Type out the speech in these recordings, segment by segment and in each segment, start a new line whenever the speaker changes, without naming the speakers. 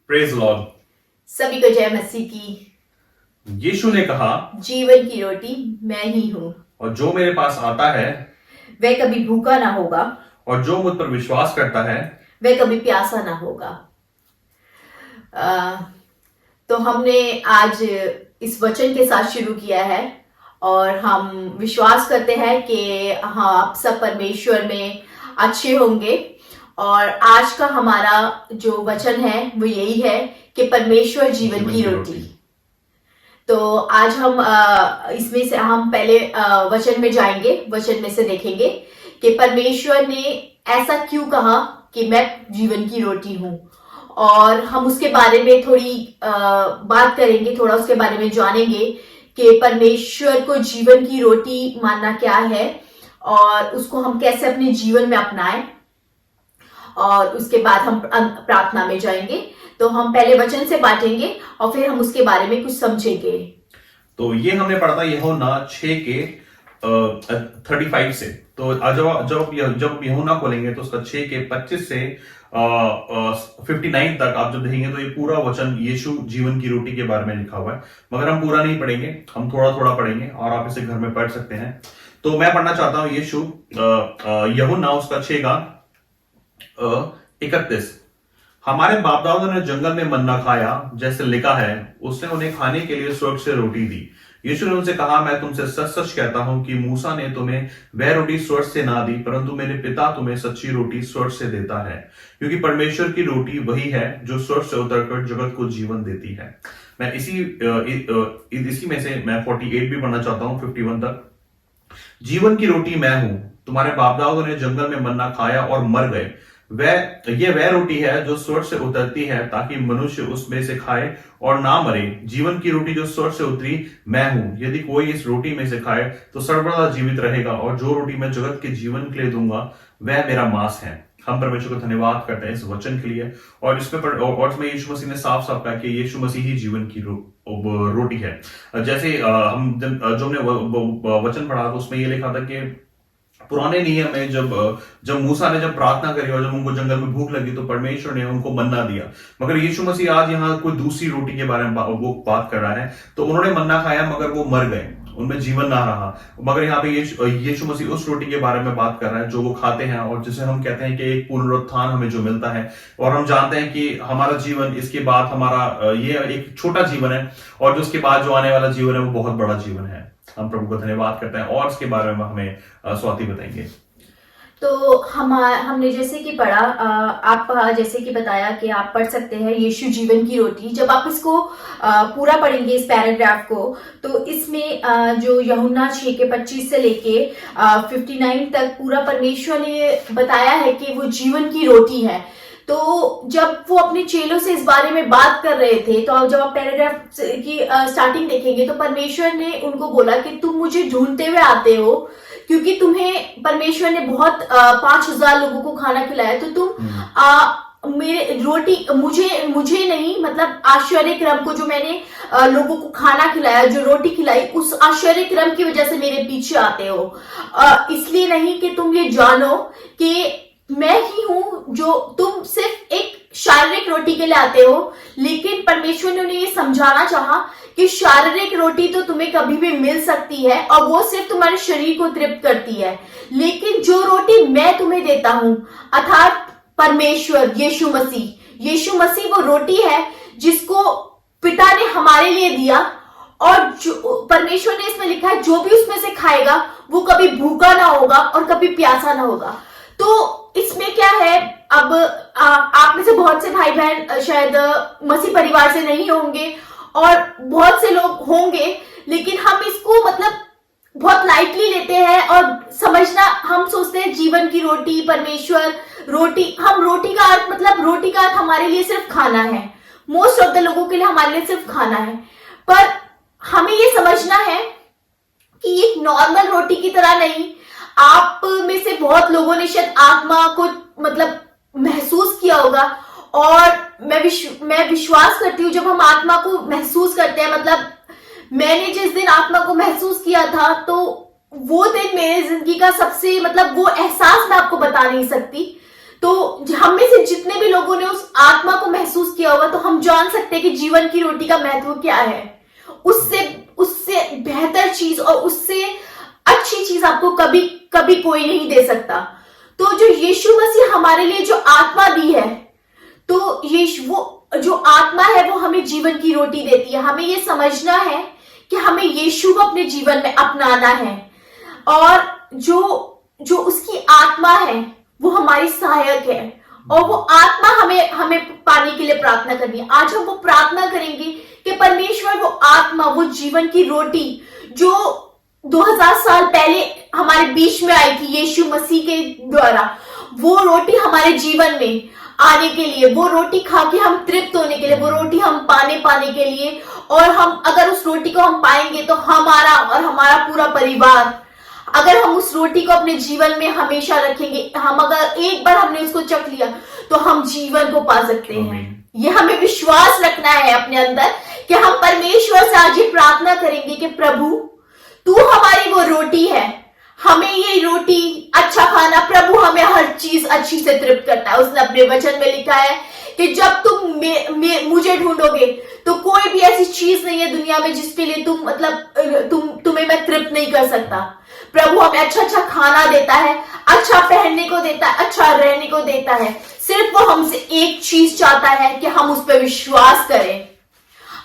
Praise Lord.
सभी को जय मसीह की।
यीशु ने कहा,
जीवन की रोटी मैं ही हूँ,
और जो मेरे पास आता है
वह कभी भूखा ना होगा,
और जो मुझ पर विश्वास करता है
वह कभी प्यासा ना होगा। तो हमने आज इस वचन के साथ शुरू किया है और हम विश्वास करते हैं कि हाँ, आप सब परमेश्वर में अच्छे होंगे। और आज का हमारा जो वचन है वो यही है कि परमेश्वर जीवन की रोटी। तो आज हम इसमें से हम पहले वचन में जाएंगे, वचन में से देखेंगे कि परमेश्वर ने ऐसा क्यों कहा कि मैं जीवन की रोटी हूं, और हम उसके बारे में थोड़ी बात करेंगे, थोड़ा उसके बारे में जानेंगे कि परमेश्वर को जीवन की रोटी मानना क्या है और उसको हम कैसे अपने जीवन में अपनाएं। और उसके बाद हम प्रार्थना में जाएंगे। तो हम पहले वचन से बांटेंगे और फिर हम उसके बारे में कुछ समझेंगे।
तो ये हमने पढ़ा था यूहन्ना 6 के 35 से। तो जब यूहन्ना खोलेंगे तो उसका 6 के 25 से 59 तक आप जब देखेंगे तो ये पूरा वचन यीशु जीवन की रोटी के बारे में लिखा हुआ है। मगर हम पूरा नहीं पढ़ेंगे, हम थोड़ा थोड़ा पढ़ेंगे और आप इसे घर में पढ़ सकते हैं। तो मैं पढ़ना चाहता हूं यीशु यूहन्ना उसका 6 का 31। हमारे बाप दादों ने जंगल में मन्ना खाया, जैसे लिखा है, उसने उन्हें खाने के लिए स्वर्ग से रोटी दी। यीशु ने उनसे कहा, मैं तुमसे सच सच कहता हूं कि मूसा ने तुम्हें वह रोटी स्वर्ग से ना दी, परंतु मेरे पिता तुम्हें सच्ची रोटी स्वर्ग से देता है, क्योंकि परमेश्वर की रोटी वही है जो स्वर्ग से उतरकर जगत को जीवन देती है। मैं इसी में से मैं 48 भी पढ़ना चाहता हूं, 51 तक। जीवन की रोटी मैं हूं। तुम्हारे बाप दादों ने जंगल में मन्ना खाया और मर गए। वह रोटी है जो स्वर्ग से उतरती है, ताकि मनुष्य उसमें से खाए और ना मरे। जीवन की रोटी जो स्वर्ग से उतरी मैं हूं। यदि कोई इस रोटी में से खाए तो सर्वदा जीवित रहेगा, और जो रोटी मैं जगत के जीवन के लिए दूंगा वह मेरा मांस है। हम परमेश्वर को धन्यवाद करते हैं इस वचन के लिए। और इसमें यीशु मसीह ने साफ साफ कहा कि यीशु मसीह ही जीवन की रोटी है। जैसे जो हमने वचन पढ़ा तो उसमें यह लिखा था कि पुराने नियम में जब मूसा ने जब प्रार्थना करी और जब उनको जंगल में भूख लगी तो परमेश्वर ने उनको मन्ना दिया। मगर यीशु मसीह आज यहाँ कोई दूसरी रोटी के बारे में वो बात कर रहा है। तो उन्होंने मन्ना खाया मगर वो मर गए, उनमें जीवन ना रहा। मगर यहाँ पे यीशु मसीह उस रोटी के बारे में बात कर रहा है जो वो खाते हैं और जिसे हम कहते हैं कि एक पुनरुत्थान हमें जो मिलता है। और हम जानते हैं कि हमारा जीवन इसके बाद हमारा ये एक छोटा जीवन है, और जो उसके बाद जो आने वाला जीवन है वो बहुत बड़ा जीवन है। हम प्रभु को धन्यवाद करते हैं और इसके बारे में हमें स्वाति बताएंगे।
तो हमने जैसे कि पढ़ा, आप जैसे कि बताया कि आप पढ़ सकते हैं यीशु जीवन की रोटी। जब आप इसको पूरा पढ़ेंगे इस पैराग्राफ को, तो इसमें जो यूहन्ना 6 के 25 से लेके 59 तक पूरा परमेश्वर ने बताया है कि वो जीवन की रोटी है। तो जब वो अपने चेलों से इस बारे में बात कर रहे थे, तो जब आप पैराग्राफ की स्टार्टिंग देखेंगे तो परमेश्वर ने उनको बोला कि तुम मुझे ढूंढते हुए आते हो, क्योंकि तुम्हें परमेश्वर ने बहुत 5,000 लोगों को खाना खिलाया, तो तुम मेरे रोटी मुझे नहीं, मतलब आश्चर्य क्रम को जो मैंने लोगों को खाना खिलाया, जो रोटी खिलाई, उस आश्चर्य क्रम की वजह से मेरे पीछे आते हो। इसलिए नहीं कि तुम ये जानो कि मैं ही हूं, जो तुम सिर्फ एक शारीरिक रोटी के लिए आते हो। लेकिन परमेश्वर ने उन्हें ये समझाना चाहा कि शारीरिक रोटी तो तुम्हें कभी भी मिल सकती है और वो सिर्फ तुम्हारे शरीर को तृप्त करती है, लेकिन जो रोटी मैं तुम्हें देता हूं, अर्थात परमेश्वर यीशु मसीह वो रोटी है जिसको पिता ने हमारे लिए दिया। और जो परमेश्वर ने इसमें लिखा है, जो भी उसमें से खाएगा वो कभी भूखा ना होगा और कभी प्यासा ना होगा। तो इसमें क्या है, अब आप में से बहुत से भाई बहन शायद मसीह परिवार से नहीं होंगे और बहुत से लोग होंगे, लेकिन हम इसको मतलब बहुत लाइटली लेते हैं और समझना, हम सोचते हैं जीवन की रोटी, परमेश्वर रोटी, हम रोटी का अर्थ मतलब रोटी का अर्थ हमारे लिए सिर्फ खाना है। मोस्ट ऑफ द लोगों के लिए हमारे लिए सिर्फ खाना है। पर हमें ये समझना है कि एक नॉर्मल रोटी की तरह नहीं। आप में से बहुत लोगों ने शायद आत्मा को मतलब महसूस किया होगा, और मैं विश्वास करती हूँ जब हम आत्मा को महसूस करते हैं, मतलब मैंने जिस दिन आत्मा को महसूस किया था, तो वो दिन मेरे जिंदगी का सबसे मतलब वो एहसास मैं आपको बता नहीं सकती। तो हम में से जितने भी लोगों ने उस आत्मा को महसूस किया होगा, तो हम जान सकते हैं कि जीवन की रोटी का महत्व क्या है। उससे उससे बेहतर चीज और उससे अच्छी चीज आपको कभी कभी कोई नहीं दे सकता। तो जो यीशु मसीह हमारे लिए जो आत्मा दी है, तो वो जो आत्मा है वो हमें जीवन की रोटी देती है। हमें ये समझना है कि हमें यीशु को अपने जीवन में अपनाना है, और जो उसकी आत्मा है वो हमारी सहायक है, और वो आत्मा हमें पाने के लिए प्रार्थना करनी है। आज हम वो प्रार्थना करेंगे कि परमेश्वर वो आत्मा, वो जीवन की रोटी जो 2000 साल पहले हमारे बीच में आई थी यीशु मसीह के द्वारा, वो रोटी हमारे जीवन में आने के लिए, वो रोटी खा के हम तृप्त होने के लिए, वो रोटी हम पाने के लिए, और हम अगर उस रोटी को हम पाएंगे तो हमारा और हमारा पूरा परिवार, अगर हम उस रोटी को अपने जीवन में हमेशा रखेंगे, हम अगर एक बार हमने उसको चख लिया तो हम जीवन को पा सकते हैं। ये हमें विश्वास रखना है अपने अंदर कि हम परमेश्वर से आज ये प्रार्थना करेंगे कि प्रभु तू हमारी वो रोटी है, हमें ये रोटी अच्छा खाना, प्रभु हमें हर चीज अच्छी से तृप्त करता है। उसने अपने वचन में लिखा है कि जब तुम मुझे ढूंढोगे तो कोई भी ऐसी चीज नहीं है दुनिया में जिसके लिए तुम्हें मैं तृप्त नहीं कर सकता। प्रभु हमें अच्छा खाना देता है, अच्छा पहनने को देता है, अच्छा रहने को देता है। सिर्फ वो हमसे एक चीज चाहता है कि हम उस पर विश्वास करें,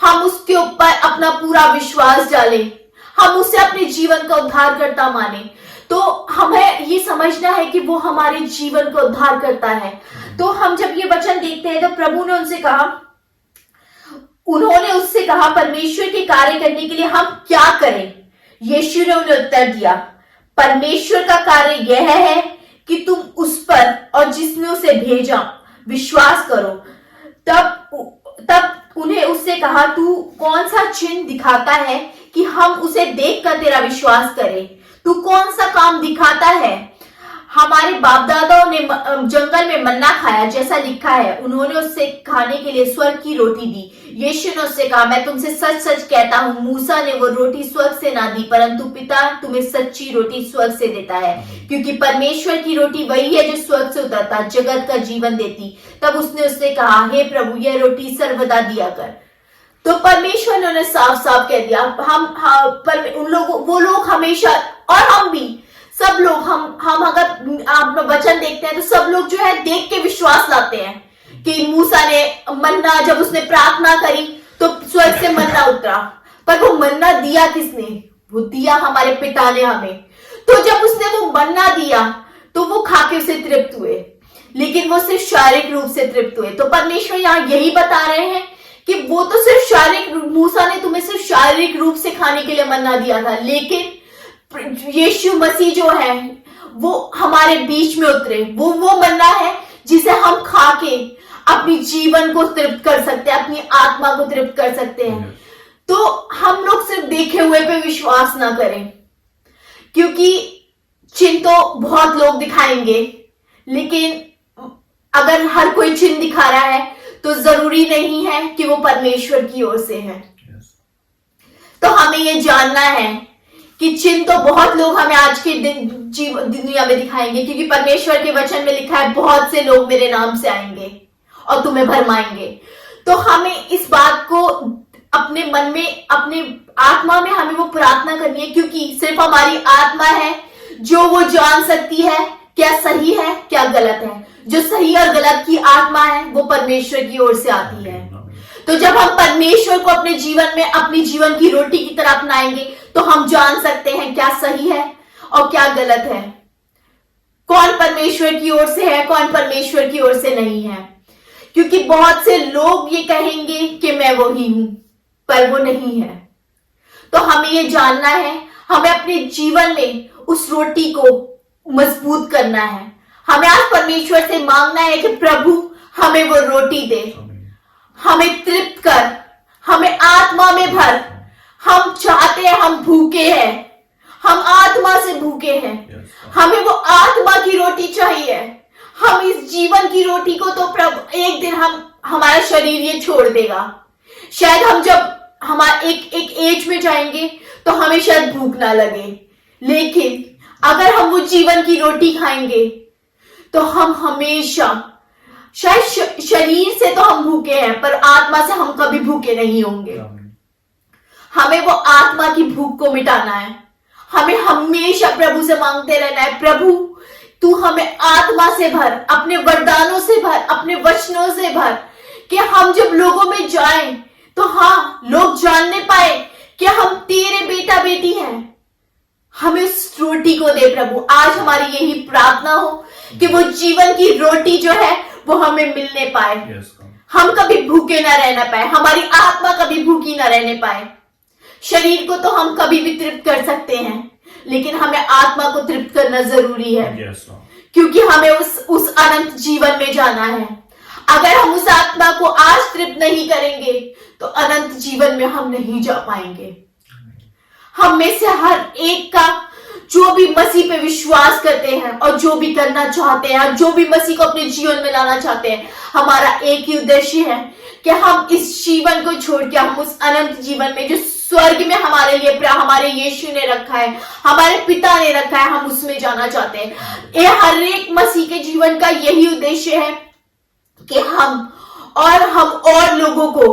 हम उसके ऊपर अपना पूरा विश्वास डालें, हम उसे अपने जीवन का उद्धारकर्ता माने। तो हमें ये समझना है कि वो हमारे जीवन को उद्धार करता है। तो हम जब ये वचन देखते हैं तो प्रभु ने उन्होंने उससे कहा परमेश्वर के कार्य करने के लिए हम क्या करें? यीशु ने उन्हें उत्तर दिया, परमेश्वर का कार्य यह है कि तुम उस पर और जिसने उसे भेजा विश्वास करो। तब उन्हें उससे कहा, तू कौन सा चिन्ह दिखाता है कि हम उसे देखकर तेरा विश्वास करें? तू कौन सा काम दिखाता है? हमारे बाप दादाओं ने जंगल में मन्ना खाया, जैसा लिखा है, उन्होंने उससे खाने के लिए स्वर्ग की रोटी दी। यीशु ने उससे कहा, मैं तुमसे सच सच कहता हूं, मूसा ने वो रोटी स्वर्ग से ना दी, परंतु पिता तुम्हें सच्ची रोटी स्वर्ग से देता है, क्योंकि परमेश्वर की रोटी वही है जो स्वर्ग से उतरता जगत का जीवन देती। तब उसने उससे कहा, हे प्रभु, यह रोटी सर्वदा दिया कर। तो परमेश्वर ने उन्हें साफ साफ कह दिया, वो लोग हमेशा, और हम भी, सब लोग, हम अगर आप वचन देखते हैं तो सब लोग जो है देख के विश्वास लाते हैं कि मूसा ने मन्ना, जब उसने प्रार्थना करी तो स्वर्ग से मन्ना उतरा, पर वो मन्ना दिया किसने? वो दिया हमारे पिता ने हमें। तो जब उसने वो मन्ना दिया तो वो खा के उसे तृप्त हुए, लेकिन वो सिर्फ शारीरिक रूप से तृप्त हुए। तो परमेश्वर यहाँ यही बता रहे हैं कि वो तो सिर्फ शारीरिक, मूसा ने तुम्हें सिर्फ शारीरिक रूप से खाने के लिए मन्ना दिया था, लेकिन यीशु मसीह जो है वो हमारे बीच में उतरे, वो मन्ना है जिसे हम खा के अपनी जीवन को तृप्त कर सकते हैं, अपनी आत्मा को तृप्त कर सकते हैं। तो हम लोग सिर्फ देखे हुए पे विश्वास ना करें, क्योंकि चिन्ह तो बहुत लोग दिखाएंगे, लेकिन अगर हर कोई चिन्ह दिखा रहा है तो जरूरी नहीं है कि वो परमेश्वर की ओर से है। तो हमें ये जानना है कि चिन्ह तो बहुत लोग हमें आज के दुनिया में दिखाएंगे, क्योंकि परमेश्वर के वचन में लिखा है, बहुत से लोग मेरे नाम से आएंगे और तुम्हें भरमाएंगे। तो हमें इस बात को अपने मन में, अपने आत्मा में हमें वो प्रार्थना करनी है, क्योंकि सिर्फ हमारी आत्मा है जो वो जान सकती है क्या सही है क्या गलत है। जो सही और गलत की आत्मा है वो परमेश्वर की ओर से आती है। तो जब हम परमेश्वर को अपने जीवन में अपनी जीवन की रोटी की तरह अपनाएंगे तो हम जान सकते हैं क्या सही है और क्या गलत है, कौन परमेश्वर की ओर से है, कौन परमेश्वर की ओर से नहीं है। क्योंकि बहुत से लोग ये कहेंगे कि मैं वही हूं, पर वो नहीं है। तो हमें ये जानना है, हमें अपने जीवन में उस रोटी को मजबूत करना है। हमें आज परमेश्वर से मांगना है कि प्रभु हमें वो रोटी दे, हमें तृप्त कर, हमें आत्मा में भर। हम चाहते हैं, हम भूखे हैं, हम आत्मा से भूखे हैं, हमें वो आत्मा की रोटी चाहिए। हम इस जीवन की रोटी को तो प्रभु एक दिन हमारा शरीर ये छोड़ देगा। शायद हम जब हमारे एक एज में जाएंगे तो हमें शायद भूख ना लगे, लेकिन अगर हम वो जीवन की रोटी खाएंगे तो हम हमेशा, शायद शरीर से तो हम भूखे हैं पर आत्मा से हम कभी भूखे नहीं होंगे। हमें वो आत्मा की भूख को मिटाना है। हमें हमेशा प्रभु से मांगते रहना है, प्रभु तू हमें आत्मा से भर, अपने वरदानों से भर, अपने वचनों से भर, कि हम जब लोगों में जाएं तो हाँ, लोग जानने पाए कि हम तेरे बेटा बेटी हैं। हमें उस रोटी को दे प्रभु। आज हमारी यही प्रार्थना हो कि वो जीवन की रोटी जो है वो हमें मिलने पाए। हम कभी भूखे ना रहना पाए, हमारी आत्मा कभी भूखी ना रहने पाए। शरीर को तो हम कभी भी तृप्त कर सकते हैं, लेकिन हमें आत्मा को तृप्त करना जरूरी है, क्योंकि हमें उस अनंत जीवन में जाना है। अगर हम उस आत्मा को आज तृप्त नहीं करेंगे तो अनंत जीवन में हम नहीं जा पाएंगे। हम में से हर एक का जो भी मसीह पे विश्वास करते हैं और जो भी करना चाहते हैं, जो भी मसीह को अपने जीवन में लाना चाहते हैं, हमारा एक ही उद्देश्य है कि हम इस जीवन को छोड़ के हम उस अनंत जीवन में जो स्वर्ग में हमारे लिए हमारे यीशु ने रखा है, हमारे पिता ने रखा है, हम उसमें जाना चाहते हैं। ये हर एक मसीह के जीवन का यही उद्देश्य है कि हम और लोगों को,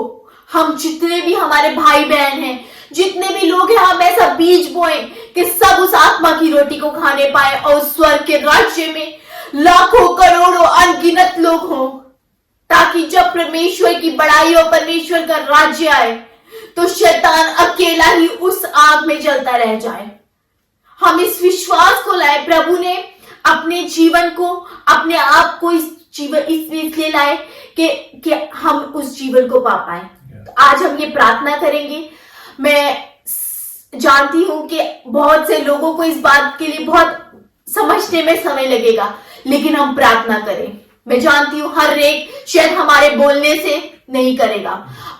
हम जितने भी हमारे भाई बहन हैं, जितने भी लोग हैं, हम ऐसा बीज बोए कि सब उस आत्मा की रोटी को खाने पाए और उस स्वर्ग के राज्य में लाखों करोड़ों अनगिनत लोग हों, ताकि जब परमेश्वर की बड़ाई और परमेश्वर का राज्य आए तो शैतान अकेला ही उस आग में जलता रह जाए। हम इस विश्वास को लाए। प्रभु ने अपने जीवन को, अपने आप को इस जीवन इसलिए लाए कि हम उस जीवन को पा पाए। तो आज हम ये प्रार्थना करेंगे। मैं जानती हूं कि बहुत से लोगों को इस बात के लिए बहुत समझने में समय लगेगा, लेकिन हम प्रार्थना करें। मैं जानती हूं हर एक शायद हमारे बोलने से नहीं करेगा,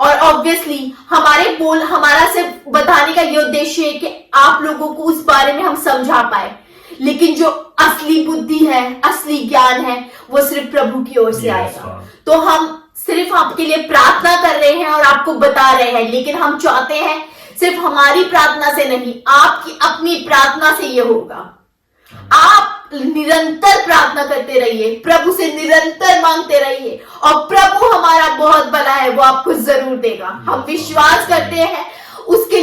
और ऑब्वियसली हमारा सिर्फ बताने का ये उद्देश्य है कि आप लोगों को उस बारे में हम समझा पाए, लेकिन जो असली बुद्धि है, असली ज्ञान है, वो सिर्फ प्रभु की ओर से आएगा। तो हम सिर्फ आपके लिए प्रार्थना कर रहे हैं और आपको बता रहे हैं, लेकिन हम चाहते हैं सिर्फ हमारी प्रार्थना से नहीं, आपकी अपनी प्रार्थना से ये होगा। आप निरंतर प्रार्थना करते रहिए, प्रभु से निरंतर मांगते रहिए, और प्रभु हमारा बहुत बड़ा है, वो आपको जरूर देगा। हम विश्वास करते हैं उसके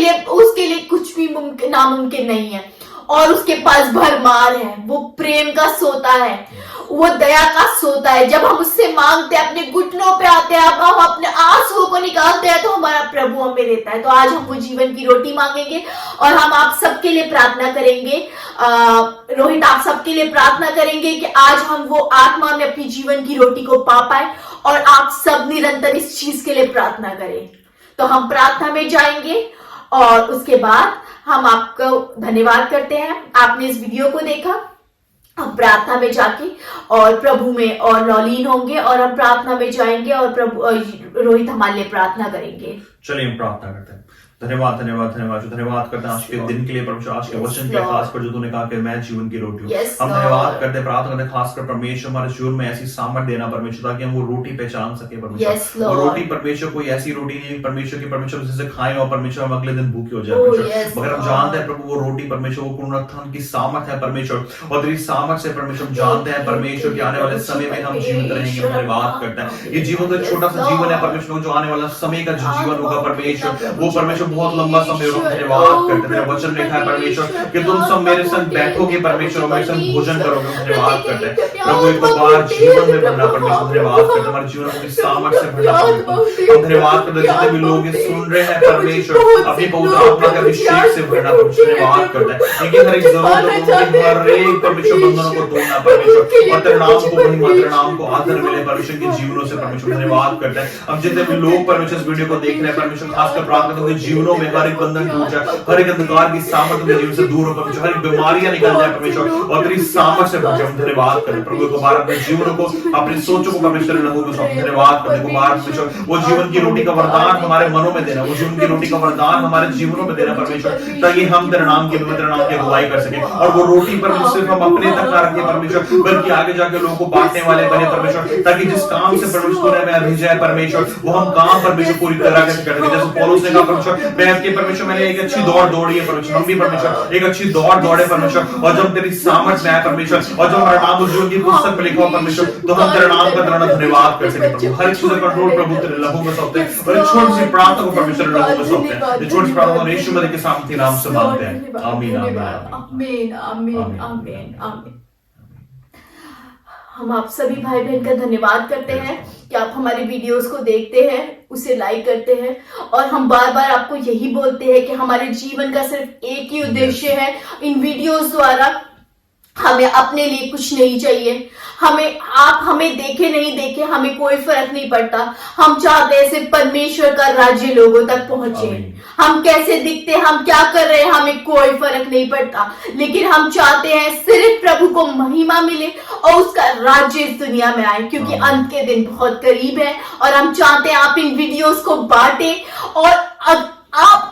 लिए कुछ भी नामुमकिन नहीं है, और उसके पास भरमार है। वो प्रेम का सोता है, वो दया का सोता है। जब हम उससे मांगते हैं, अपने घुटनों पे आते हैं, अब हम अपने आंसुओं को निकालते हैं, तो हमारा प्रभु हमें देता है। तो आज हम वो जीवन की रोटी मांगेंगे, और हम आप सबके लिए प्रार्थना करेंगे। रोहित, आप सबके लिए प्रार्थना करेंगे कि आज हम वो आत्मा में अपनी जीवन की रोटी को पा पाए, और आप सब निरंतर इस चीज के लिए प्रार्थना करें। तो हम प्रार्थना में जाएंगे, और उसके बाद हम आपको धन्यवाद करते हैं, आपने इस वीडियो को देखा। हम प्रार्थना में जाके और प्रभु में और लॉलीन होंगे, और हम प्रार्थना में जाएंगे, और प्रभु रोहित हमारे लिए प्रार्थना करेंगे।
चलिए हम प्रार्थना करते हैं। धन्यवाद धन्यवाद धन्यवाद धन्यवाद करते हैं आज के दिन के लिए परमेश्वर, आज के वचन के खास पर जो तूने कहा कि मैं जीवन की रोटी हूँ। हम धन्यवाद करते हैं, प्रार्थना करते हैं खासकर परमेश्वर हमारे जीवन में ऐसी सामर्थ देना परमेश्वर, ताकि हम वो रोटी पहचान सके परमेश्वर। वो रोटी परमेश्वर कोई ऐसी रोटी नहीं परमेश्वर की परमेश्वर जिसे खाएं और परमेश्वर हम अगले दिन भूखे हो जाए परमेश्वर, मगर हम जानते हैं प्रभु वो रोटी परमेश्वर वो पुनरुत्थान की सामर्थ है परमेश्वर, और तेरी सामर्थ से परमेश्वर हम जानते हैं परमेश्वर के आने वाले समय में हम जीवित रहेंगे। धन्यवाद करते हैं, ये जीवन तो छोटा सा जीवन है परमेश्वर, जो आने वाला समय का जो जीवन होगा परमेश्वर, वो परमेश्वर बहुत लंबा समय। धन्यवाद करते हैं, वचन लिखा है परमेश्वर कि तुम सब मेरे संग बैठोगे परमेश्वर, मेरे संग भोजन करोगे। धन्यवाद करते हैं प्रभु, एक बार जीवन में भरना परमेश्वर। धन्यवाद करते हैं हमारे जीवन को सामर्थ्य से भरना। हम धन्यवाद करते हैं जितने भी लोग ये सुन रहे हैं परमेश्वर, अपनी पवित्र आत्मा के अभिषेक से भरना परमेश्वर। धन्यवाद करते हैं इनकी हर एक जरूरत, हर एक परमेश्वर बंधनों को तोड़ना परमेश्वर, और तेरे नाम को महिमा, तेरे नाम को आदर मिले परमेश्वर के जीवनों से परमेश्वर। धन्यवाद करते हैं हम जितने भी लोग परमेश्वर इस वीडियो को देख रहे हैं परमेश्वर, खासकर प्रार्थना करते हैं जीवनों में हर एक बंधन टूट जाए, हर एक अंधकार की सामर्थ में जीवन से दूर हो परमेश्वर, हर एक बीमारियां निकल जाए परमेश्वर, और तेरी सामर्थ से भर जाए। धन्यवाद करें प्रभु, को बार अपने जीवनों को, अपनी सोचों को परमेश्वर लोगों को सौंप। धन्यवाद करने को बार परमेश्वर, वो जीवन की रोटी का वरदान हमारे मनों में देना, वो जीवन की रोटी का वरदान हमारे जीवनों में देना परमेश्वर, ताकि हम तेरे नाम की अगुवाई कर सके, और वो रोटी पर सिर्फ हम अपने तक ना रखें परमेश्वर, बल्कि आगे जाके लोगों को बांटने वाले बने परमेश्वर, ताकि जिस काम से परमेश्वर ने हमें भेजा है परमेश्वर, वो हम काम परमेश्वर पूरी तरह से करें। जैसे पौलुस ने कहा परमेश्वर, मैं आपके परमेश्वर मैंने एक अच्छी दौड़ दौड़ी है परमेश्वर, हम भी परमेश्वर एक अच्छी दौड़ दौड़े परमेश्वर, और जब तेरी सामर्थ में आए परमेश्वर, और जब हमारा नाम उस जीवन की की पुस्तक में लिखा हुआ परमेश्वर, तो हम तेरे नाम का तेरा धन्यवाद कर सके प्रभु। हर चीज का कंट्रोल प्रभु तेरे लहू में सौंपते हैं, और एक छोटी सी प्रार्थना को परमेश्वर के लहू में सौंपते हैं। ये छोटी सी प्रार्थना यीशु मसीह के सामर्थी नाम से मांगते हैं। आमीन आमीन
आमीन आमीन आमीन आमीन। हम आप सभी भाई बहन का धन्यवाद करते हैं कि आप हमारी वीडियोस को देखते हैं, उसे लाइक करते हैं, और हम बार बार आपको यही बोलते हैं कि हमारे जीवन का सिर्फ एक ही उद्देश्य है। इन वीडियोस द्वारा हमें अपने लिए कुछ नहीं चाहिए, आप हमें देखे नहीं देखे हमें कोई फर्क नहीं पड़ता। हम चाहते हैं सिर्फ परमेश्वर का राज्य लोगों तक पहुंचे। हम कैसे दिखते, हम क्या कर रहे हैं, हमें कोई फर्क नहीं पड़ता, लेकिन हम चाहते हैं सिर्फ प्रभु को महिमा मिले और उसका राज्य इस दुनिया में आए, क्योंकि अंत के दिन बहुत करीब है। और हम चाहते हैं आप इन वीडियोस को बांटें, और आप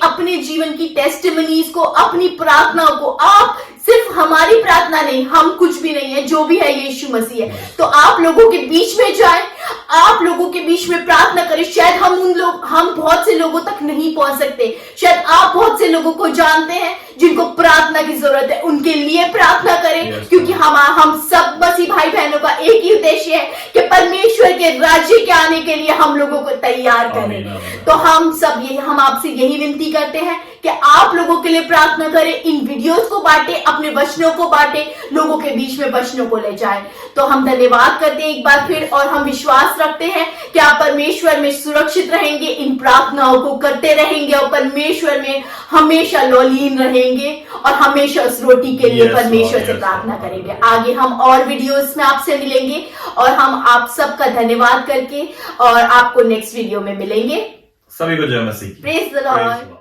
अपने जीवन की टेस्टिमनीज को, अपनी प्रार्थनाओं को, आप सिर्फ हमारी प्रार्थना नहीं, हम कुछ भी नहीं है, जो भी है यीशु मसीह है, तो आप लोगों के बीच में जाएं, आप लोगों के बीच में प्रार्थना करें। शायद हम बहुत से लोगों तक नहीं पहुंच सकते, शायद आप बहुत से लोगों को जानते हैं जिनको प्रार्थना की जरूरत है, उनके लिए प्रार्थना करें, क्योंकि हम सब मसीह भाई बहनों का एक ही उद्देश्य है कि परमेश्वर के राज्य के आने के लिए हम लोगों को तैयार करें। तो हम आपसे यही विनती करते हैं कि आप लोगों के लिए प्रार्थना करें, इन वीडियोस को बांटे, अपने वचनों को बांटे, लोगों के बीच में वचनों को ले जाएं। तो हम धन्यवाद करते हैं एक बार फिर, और हम विश्वास रखते हैं कि आप परमेश्वर में सुरक्षित रहेंगे, इन प्रार्थनाओं को करते रहेंगे, और परमेश्वर में हमेशा लौलीन रहेंगे, और हमेशा उस रोटी के लिए परमेश्वर से प्रार्थना करेंगे। आगे हम और वीडियोस में आपसे मिलेंगे, और हम आप सबका धन्यवाद करके और आपको नेक्स्ट वीडियो में मिलेंगे।
सभी को जय मसीह।
Praise the Lord.